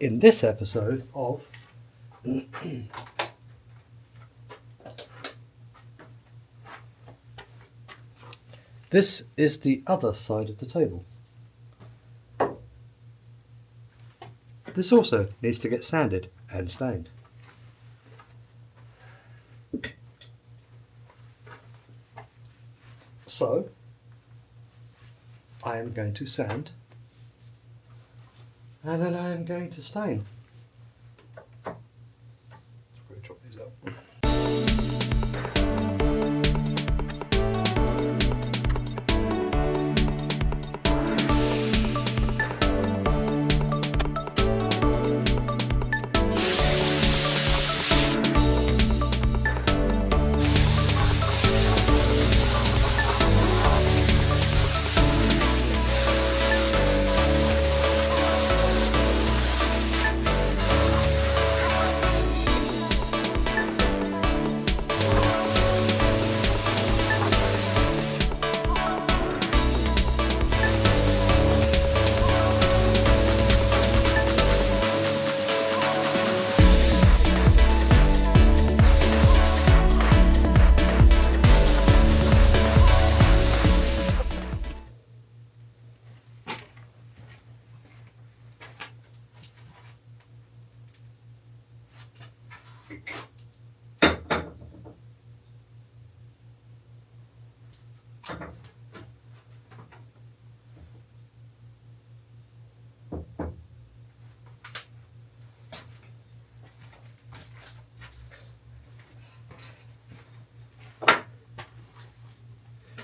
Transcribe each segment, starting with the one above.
in this episode of this is the other side of the table. This also needs to get sanded and stained. So I am going to sand and then I am going to stain. Let's probably drop these out.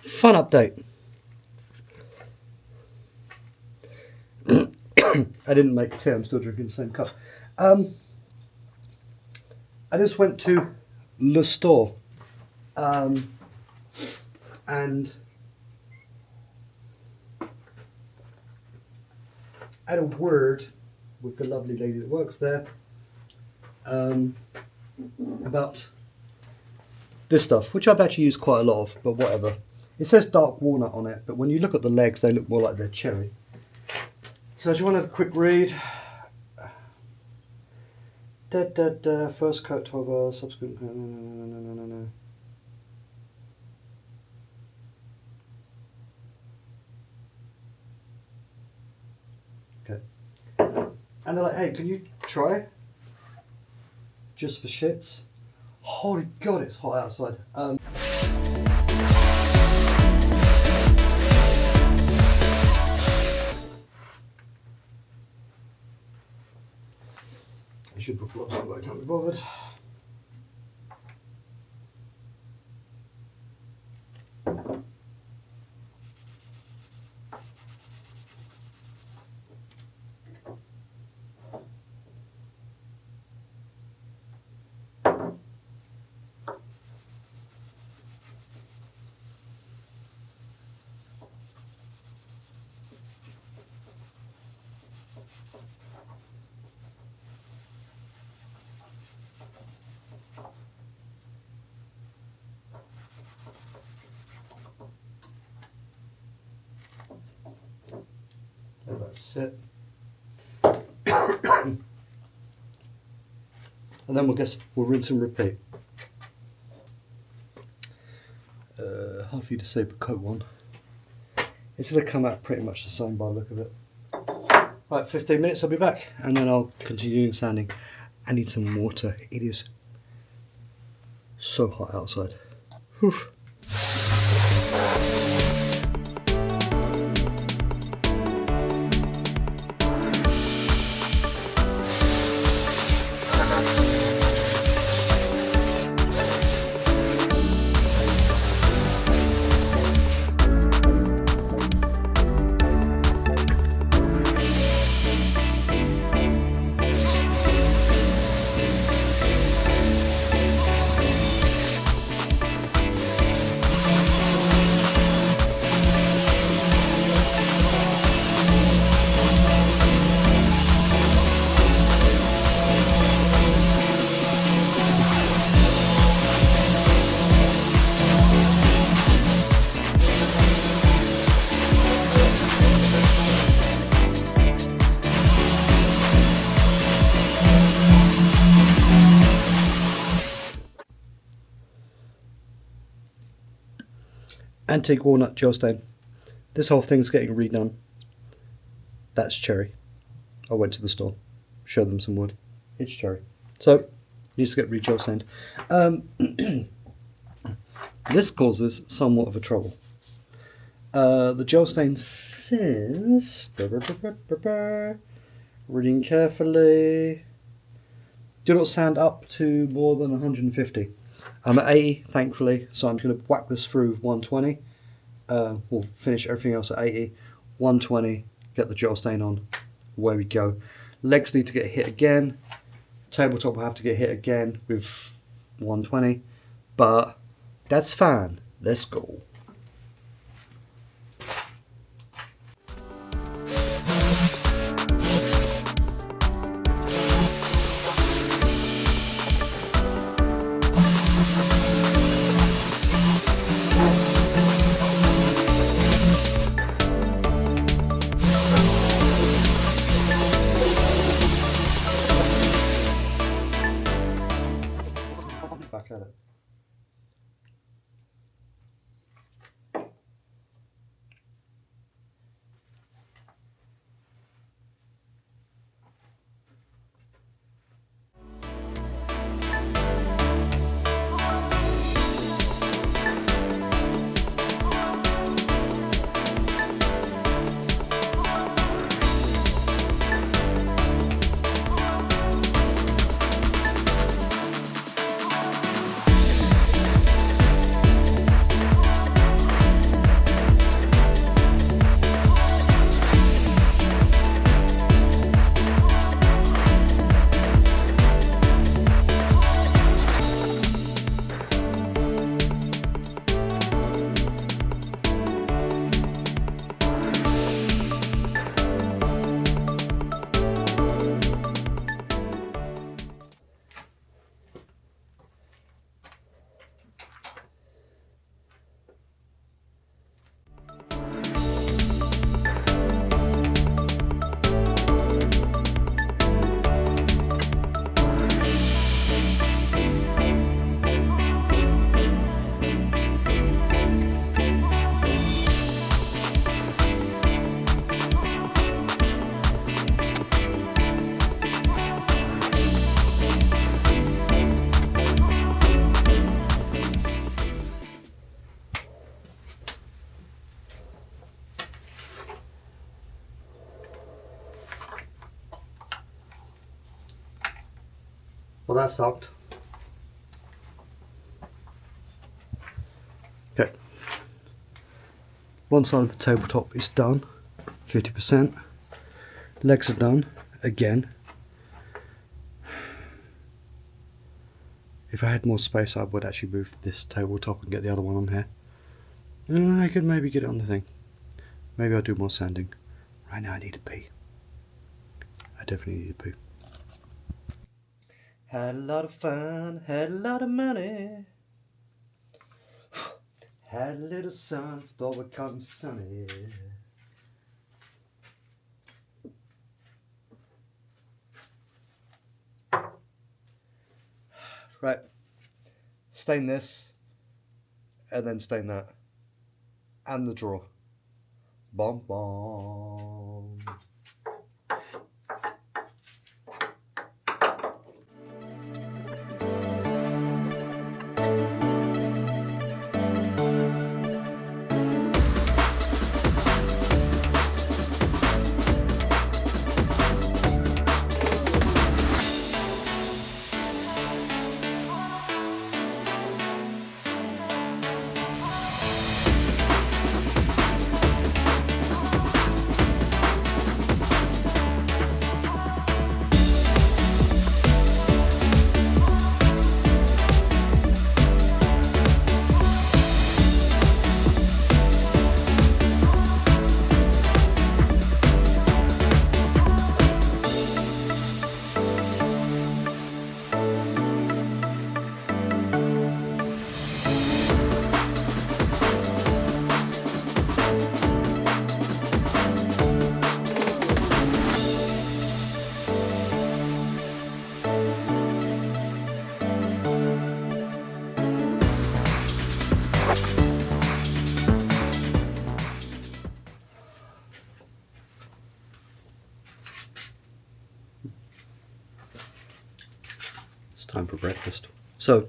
Fun update. I didn't make tea, I'm still drinking the same cup. I just went to the store and had a word with the lovely lady that works there about this stuff, which I've actually used quite a lot of, but whatever. It says dark walnut on it, but when you look at the legs, they look more like they're cherry. So do you want to have a quick read? First coat 12 hours, subsequent... No. Okay. And they're like, hey, can you try? Just for shits. Holy God, it's hot outside. I should put gloves on, but I can't be bothered. That's it. And then we'll rinse and repeat. Hard for you to say, but coat one. It's going to come out pretty much the same by the look of it. Right, 15 minutes, I'll be back, and then I'll continue sanding. I need some water. It is so hot outside. Whew. Antique walnut gel stain. This whole thing's getting redone. That's cherry. I went to the store, showed them some wood. It's cherry. So, needs to get re-gel stained. This causes somewhat of a trouble. The gel stain says, reading carefully, do not sand up to more than 150. I'm at 80, thankfully, so I'm just going to whack this through 120. We'll finish everything else at 80. 120, get the gel stain on. Away we go. Legs need to get hit again. Tabletop will have to get hit again with 120. But that's fine. Let's go. Back at it. Well, that sucked. Okay. One side of the tabletop is done, 50%. Legs are done, again. If I had more space, I would actually move this tabletop and get the other one on here. I could maybe get it on the thing. Maybe I'll do more sanding. Right now I need a pee. I definitely need a poo. Had a lot of fun, had a lot of money. Had a little sun, thought it would come sunny. Right, stain this, and then stain that, and the drawer. Bom bom. time for breakfast. So,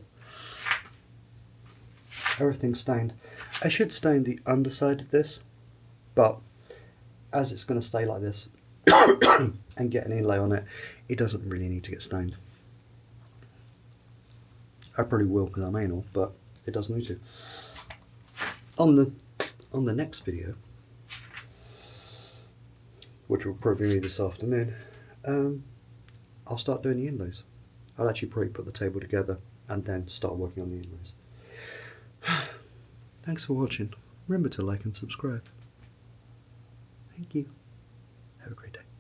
everything's stained. I should stain the underside of this, but as it's going to stay like this and get an inlay on it, it doesn't really need to get stained. I probably will because I'm anal, but it doesn't need to. On the next video, which will probably be this afternoon, I'll start doing the inlays. I'll actually probably put the table together and then start working on the inlays. Thanks for watching. Remember to like and subscribe. Thank you. Have a great day.